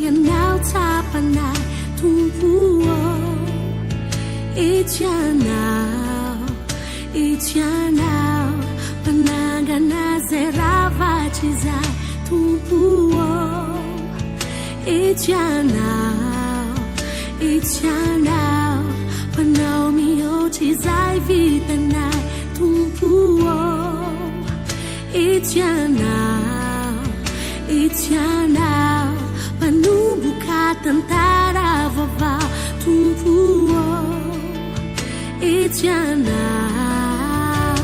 กันเอาทาปนาทุ่งผู้อีจานาวอีจานาวปนากันอาเซราฟาชิซาทุ่งผู้อีจานาวอีจานาวปนามีโอชิซาวิตนาทุ่งผู้อีจานาวอีจานาวปนูบุคาตันตาราฟาวาทุ่งผู้อีจานาว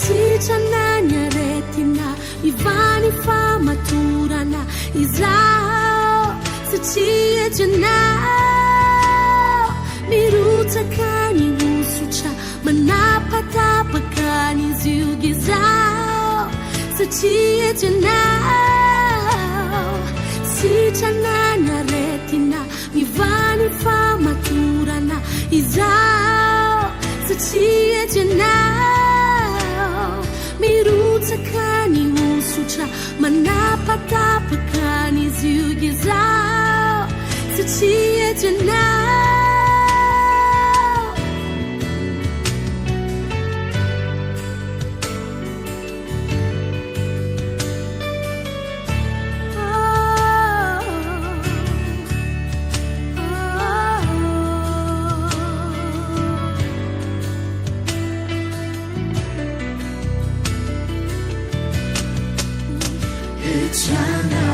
si chana nyaretina ivani fama turana izao sachiye chana miruta kani musucha manapata pakani ziugizao sachiye chana si chana nyaretina ivani fama turana izao sachiye chana mirutakani musucha manapata pakani ziugizao sachiye janao Ijana,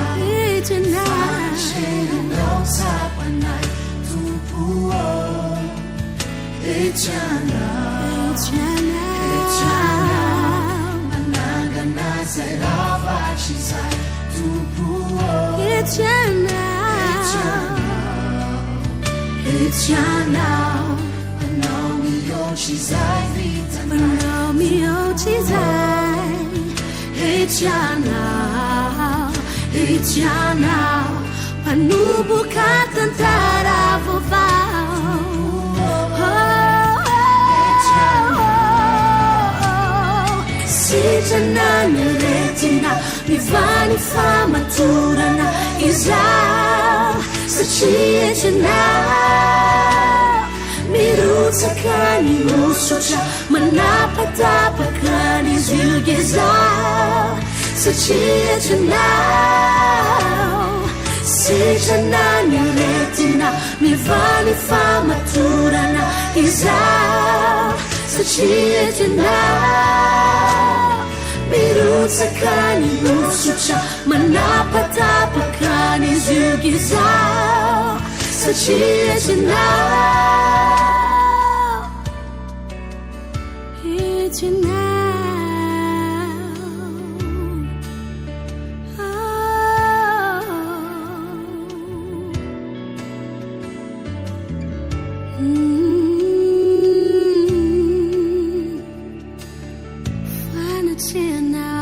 Fashion no sapanai tupuo. Ijana, Managana zerava shizai tupuo. Ijana, Manomi yo shizai vitanai. Manomi yo shizai. Ijana. Ijana, panubu katantara vovao. Si jana neretina, mivani fama turana izao. Sachiye jana, mirutakani musucha, manapata pakani ziugizao. Sachiye janao, si jananya retina, mivani fama turana izao. Sachiye janao, mirutakani musucha, manapata pakani ziugizao. Sachiye janao, janao. Find a chair now.